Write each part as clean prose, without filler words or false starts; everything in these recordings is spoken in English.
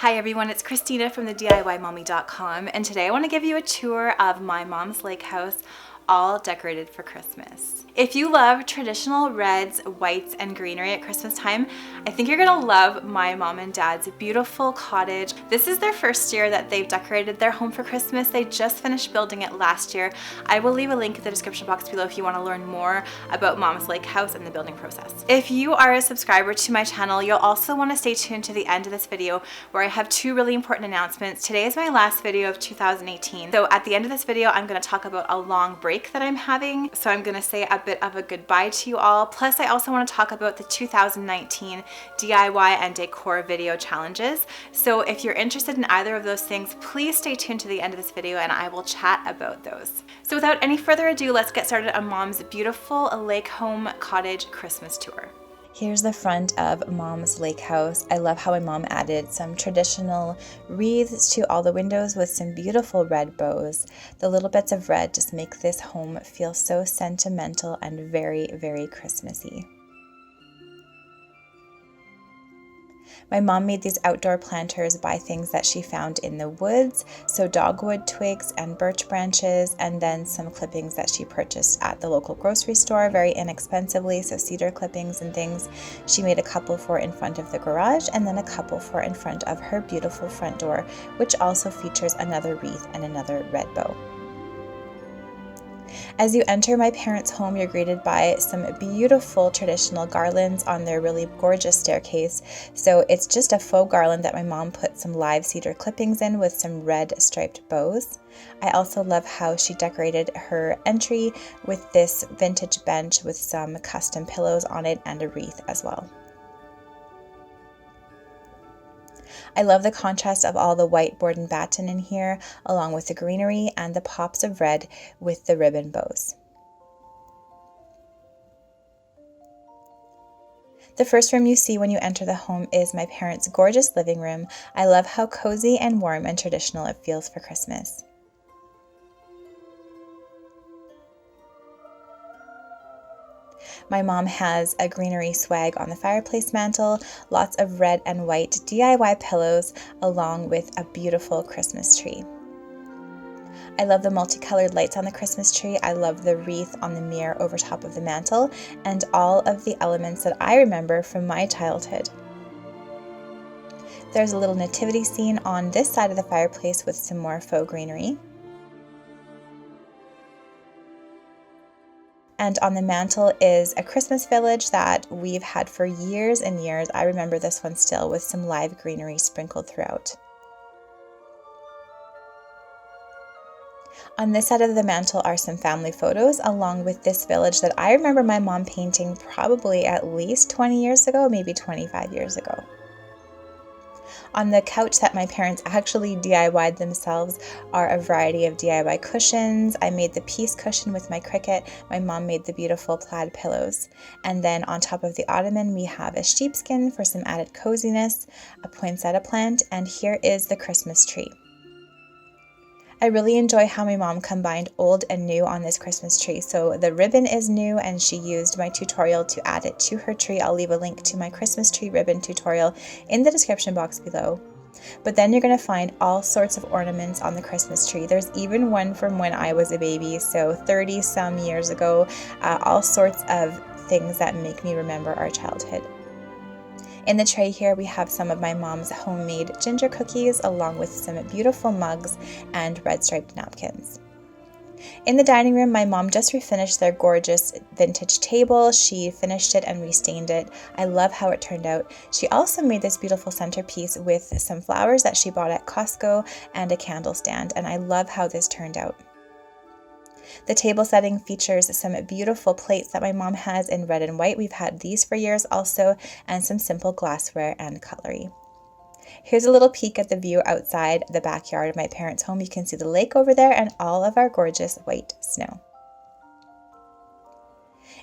Hi everyone, it's Christina from the DIYmommy.com, and today I want to give you a tour of my mom's lake house, all decorated for Christmas. If you love traditional reds, whites, and greenery at Christmas time, I think you're gonna love my mom and dad's beautiful cottage. This is their first year that they've decorated their home for Christmas. They just finished building it last year. I will leave a link in the description box below if you want to learn more about mom's lake house and the building process. If you are a subscriber to my channel, you'll also want to stay tuned to the end of this video where I have two really important announcements. Today is my last video of 2018. So at the end of this video, I'm going to talk about a long break that I'm having. So I'm going to say a bit of a goodbye to you all. Plus, I also want to talk about the 2019 DIY and decor video challenges. So if you're interested in either of those things, please stay tuned to the end of this video and I will chat about those. So without any further ado, let's get started on Mom's beautiful lake home cottage Christmas tour. Here's the front of Mom's lake house. I love how my mom added some traditional wreaths to all the windows with some beautiful red bows. The little bits of red just make this home feel so sentimental and very, very Christmassy. My mom made these outdoor planters by things that she found in the woods, so dogwood twigs and birch branches, and then some clippings that she purchased at the local grocery store very inexpensively, so cedar clippings and things. She made a couple for in front of the garage and then a couple for in front of her beautiful front door, which also features another wreath and another red bow. As you enter my parents' home, you're greeted by some beautiful traditional garlands on their really gorgeous staircase. So it's just a faux garland that my mom put some live cedar clippings in with some red striped bows. I also love how she decorated her entry with this vintage bench with some custom pillows on it and a wreath as well. I love the contrast of all the white board and batten in here, along with the greenery and the pops of red with the ribbon bows. The first room you see when you enter the home is my parents' gorgeous living room. I love how cozy and warm and traditional it feels for Christmas. My mom has a greenery swag on the fireplace mantle, lots of red and white DIY pillows, along with a beautiful Christmas tree. I love the multicolored lights on the Christmas tree. I love the wreath on the mirror over top of the mantle, and all of the elements that I remember from my childhood. There's a little nativity scene on this side of the fireplace with some more faux greenery. And on the mantle is a Christmas village that we've had for years and years. I remember this one still with some live greenery sprinkled throughout. On this side of the mantle are some family photos along with this village that I remember my mom painting probably at least 20 years ago, maybe 25 years ago. On the couch that my parents actually DIY'd themselves are a variety of DIY cushions. I made the peace cushion with my Cricut. My mom made the beautiful plaid pillows. And then on top of the ottoman, we have a sheepskin for some added coziness, a poinsettia plant, and here is the Christmas tree. I really enjoy how my mom combined old and new on this Christmas tree. So the ribbon is new and she used my tutorial to add it to her tree. I'll leave a link to my Christmas tree ribbon tutorial in the description box below. But then you're going to find all sorts of ornaments on the Christmas tree. There's even one from when I was a baby, so 30 some years ago, all sorts of things that make me remember our childhood. In the tray here, we have some of my mom's homemade ginger cookies along with some beautiful mugs and red striped napkins. In the dining room, my mom just refinished their gorgeous vintage table. She finished it and restained it. I love how it turned out. She also made this beautiful centerpiece with some flowers that she bought at Costco and a candle stand, and I love how this turned out. The table setting features some beautiful plates that my mom has in red and white. We've had these for years also, and some simple glassware and cutlery. Here's a little peek at the view outside the backyard of my parents' home. You can see the lake over there and all of our gorgeous white snow.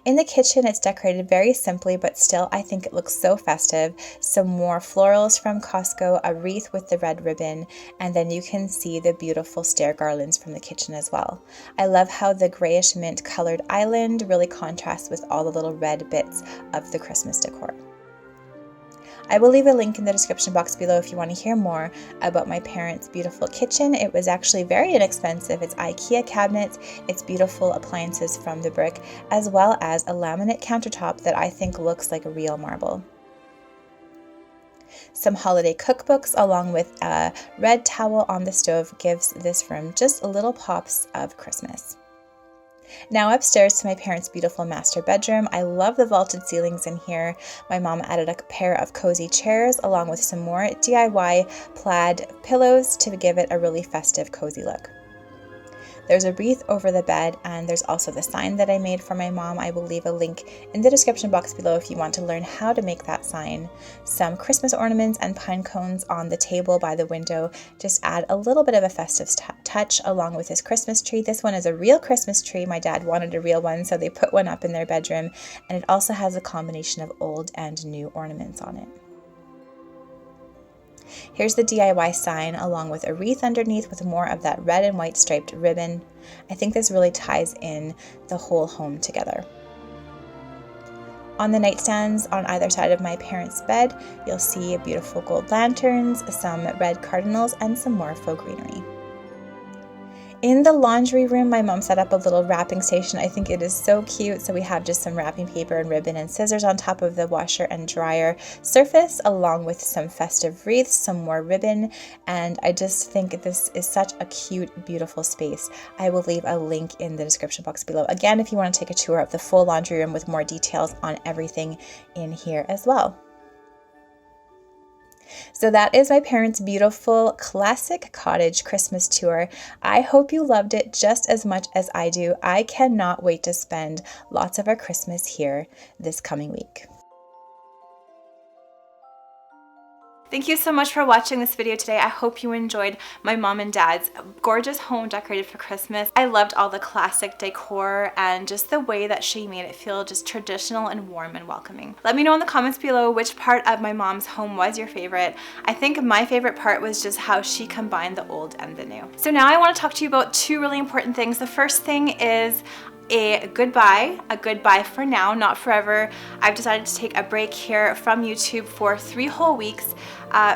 In the kitchen, it's decorated very simply, but still I think it looks so festive. Some more florals from Costco, a wreath with the red ribbon, and then you can see the beautiful stair garlands from the kitchen as well. I love how the grayish mint colored island really contrasts with all the little red bits of the Christmas decor. I will leave a link in the description box below if you want to hear more about my parents' beautiful kitchen. It was actually very inexpensive. It's IKEA cabinets, it's beautiful appliances from the brick, as well as a laminate countertop that I think looks like real marble. Some holiday cookbooks along with a red towel on the stove gives this room just little pops of Christmas. Now upstairs to my parents' beautiful master bedroom. I love the vaulted ceilings in here. My mom added a pair of cozy chairs along with some more DIY plaid pillows to give it a really festive, cozy look. There's a wreath over the bed, and there's also the sign that I made for my mom. I will leave a link in the description box below if you want to learn how to make that sign. Some Christmas ornaments and pine cones on the table by the window just add a little bit of a festive touch along with this Christmas tree. This one is a real Christmas tree. My dad wanted a real one, so they put one up in their bedroom, and it also has a combination of old and new ornaments on it. Here's the DIY sign along with a wreath underneath with more of that red and white striped ribbon. I think this really ties in the whole home together. On the nightstands on either side of my parents' bed, you'll see beautiful gold lanterns, some red cardinals, and some more faux greenery. In the laundry room, my mom set up a little wrapping station. I think it is so cute. So we have just some wrapping paper and ribbon and scissors on top of the washer and dryer surface, along with some festive wreaths, some more ribbon. And I just think this is such a cute, beautiful space. I will leave a link in the description box below. Again, if you want to take a tour of the full laundry room with more details on everything in here as well. So that is my parents' beautiful classic cottage Christmas tour. I hope you loved it just as much as I do. I cannot wait to spend lots of our Christmas here this coming week. Thank you so much for watching this video today. I hope you enjoyed my mom and dad's gorgeous home decorated for Christmas. I loved all the classic decor and just the way that she made it feel just traditional and warm and welcoming. Let me know in the comments below which part of my mom's home was your favorite. I think my favorite part was just how she combined the old and the new. So now I want to talk to you about two really important things. The first thing is a goodbye for now, not forever. I've decided to take a break here from YouTube for 3 whole weeks.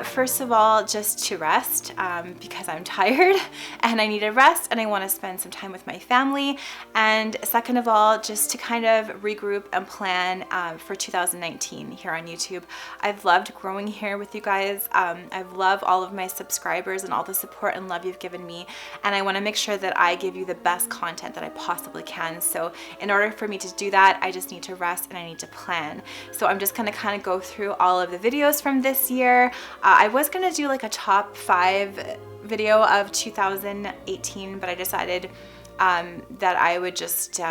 First of all, just to rest because I'm tired and I need a rest and I want to spend some time with my family. And second of all, just to kind of regroup and plan for 2019 here on YouTube. I've loved growing here with you guys. I've loved all of my subscribers and all the support and love you've given me. And I want to make sure that I give you the best content that I possibly can. So in order for me to do that, I just need to rest and I need to plan. So I'm just going to kind of go through all of the videos from this year. I was going to do like a top 5 video of 2018, but I decided that I would just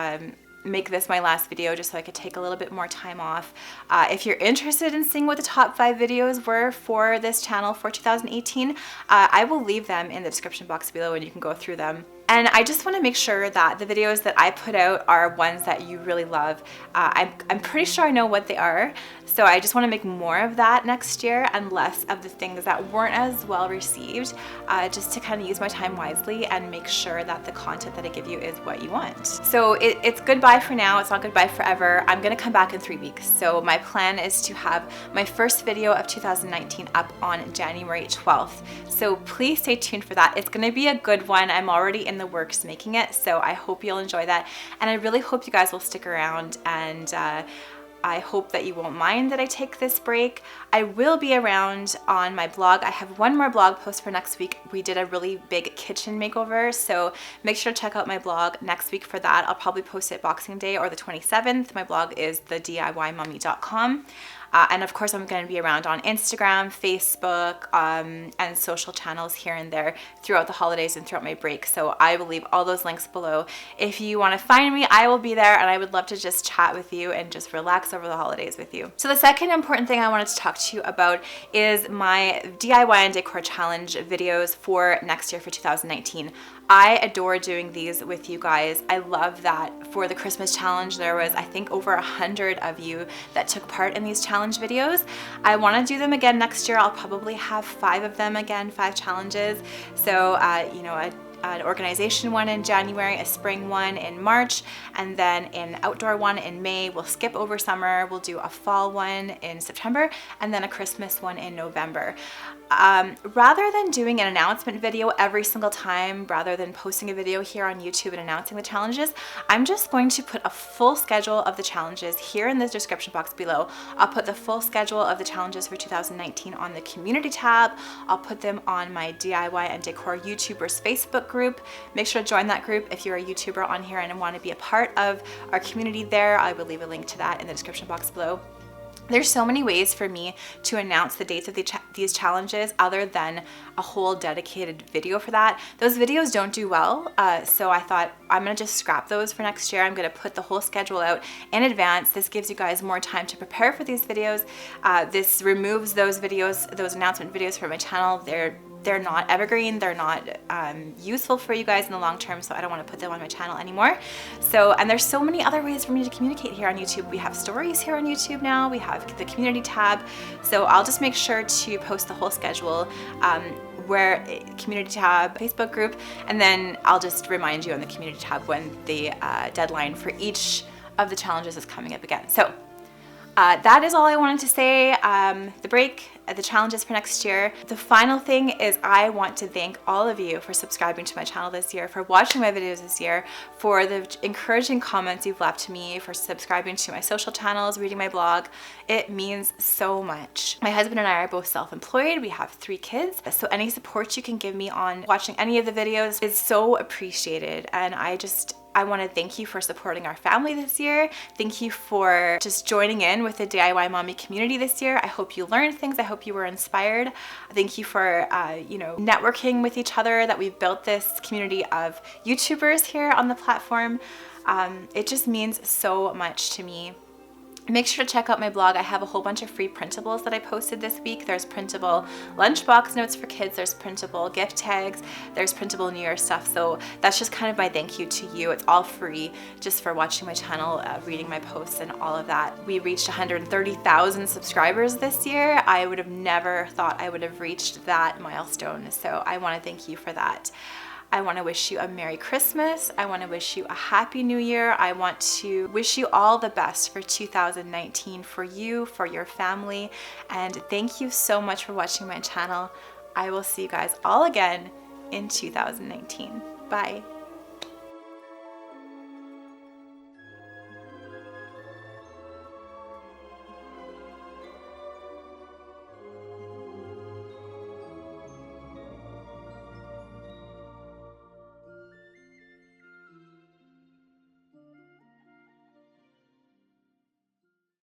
make this my last video just so I could take a little bit more time off. If you're interested in seeing what the top 5 videos were for this channel for 2018, I will leave them in the description box below and you can go through them. And I just want to make sure that the videos that I put out are ones that you really love. I'm pretty sure I know what they are, so I just want to make more of that next year and less of the things that weren't as well received, just to kind of use my time wisely and make sure that the content that I give you is what you want. So it's goodbye for now. It's not goodbye forever. I'm going to come back in 3 weeks. So my plan is to have my first video of 2019 up on January 12th. So please stay tuned for that. It's going to be a good one. I'm already in the works making it, so I hope you'll enjoy that, and I really hope you guys will stick around, and I hope that you won't mind that I take this break. I will be around on my blog. I have one more blog post for next week. We did a really big kitchen makeover, so make sure to check out my blog next week for that. I'll probably post it Boxing Day or the 27th. My blog is thediymummy.com. And of course, I'm going to be around on Instagram, Facebook, and social channels here and there throughout the holidays and throughout my break. So I will leave all those links below. If you want to find me, I will be there, and I would love to just chat with you and just relax over the holidays with you. So the second important thing I wanted to talk to you about is my DIY and decor challenge videos for next year for 2019. I adore doing these with you guys. I love that for the Christmas challenge, there was, I think, over 100 of you that took part in these challenge videos. I want to do them again next year. I'll probably have 5 of them again, 5 challenges. So, you know, an organization one in January, a spring one in March, and then an outdoor one in May. We'll skip over summer. We'll do a fall one in September, and then a Christmas one in November. Rather than doing an announcement video every single time, rather than posting a video here on YouTube and announcing the challenges, I'm just going to put a full schedule of the challenges here in the description box below. I'll put the full schedule of the challenges for 2019 on the community tab. I'll put them on my DIY and Decor YouTubers Facebook group. Make sure to join that group if you're a YouTuber on here and want to be a part of our community there. I will leave a link to that in the description box below. There's so many ways for me to announce the dates of these challenges other than a whole dedicated video for that. Those videos don't do well, so I thought I'm gonna just scrap those for next year. I'm gonna put the whole schedule out in advance. This gives you guys more time to prepare for these videos. This removes those videos, those announcement videos from my channel. They're not evergreen, they're not useful for you guys in the long term, so I don't want to put them on my channel anymore. And there's so many other ways for me to communicate here on YouTube. We have stories here on YouTube now, we have the community tab, so I'll just make sure to post the whole schedule where community tab, Facebook group, and then I'll just remind you on the community tab when the deadline for each of the challenges is coming up again. So that is all I wanted to say. The challenges for next year. The final thing is I want to thank all of you for subscribing to my channel this year, for watching my videos this year, for the encouraging comments you've left to me, for subscribing to my social channels, reading my blog. It means so much. My husband and I are both self-employed. We have 3 kids, so any support you can give me on watching any of the videos is so appreciated, and I want to thank you for supporting our family this year. Thank you for just joining in with the DIY Mommy community this year. I hope you learned things. I hope you were inspired. Thank you for networking with each other, that we've built this community of YouTubers here on the platform. It just means so much to me. Make sure to check out my blog. I have a whole bunch of free printables that I posted this week. There's printable lunchbox notes for kids, there's printable gift tags, there's printable New Year stuff. So that's just kind of my thank you to you. It's all free just for watching my channel, reading my posts and all of that. We reached 130,000 subscribers this year. I would have never thought I would have reached that milestone. So I want to thank you for that. I want to wish you a Merry Christmas. I want to wish you a Happy New Year. I want to wish you all the best for 2019 for you, for your family. And thank you so much for watching my channel. I will see you guys all again in 2019. Bye.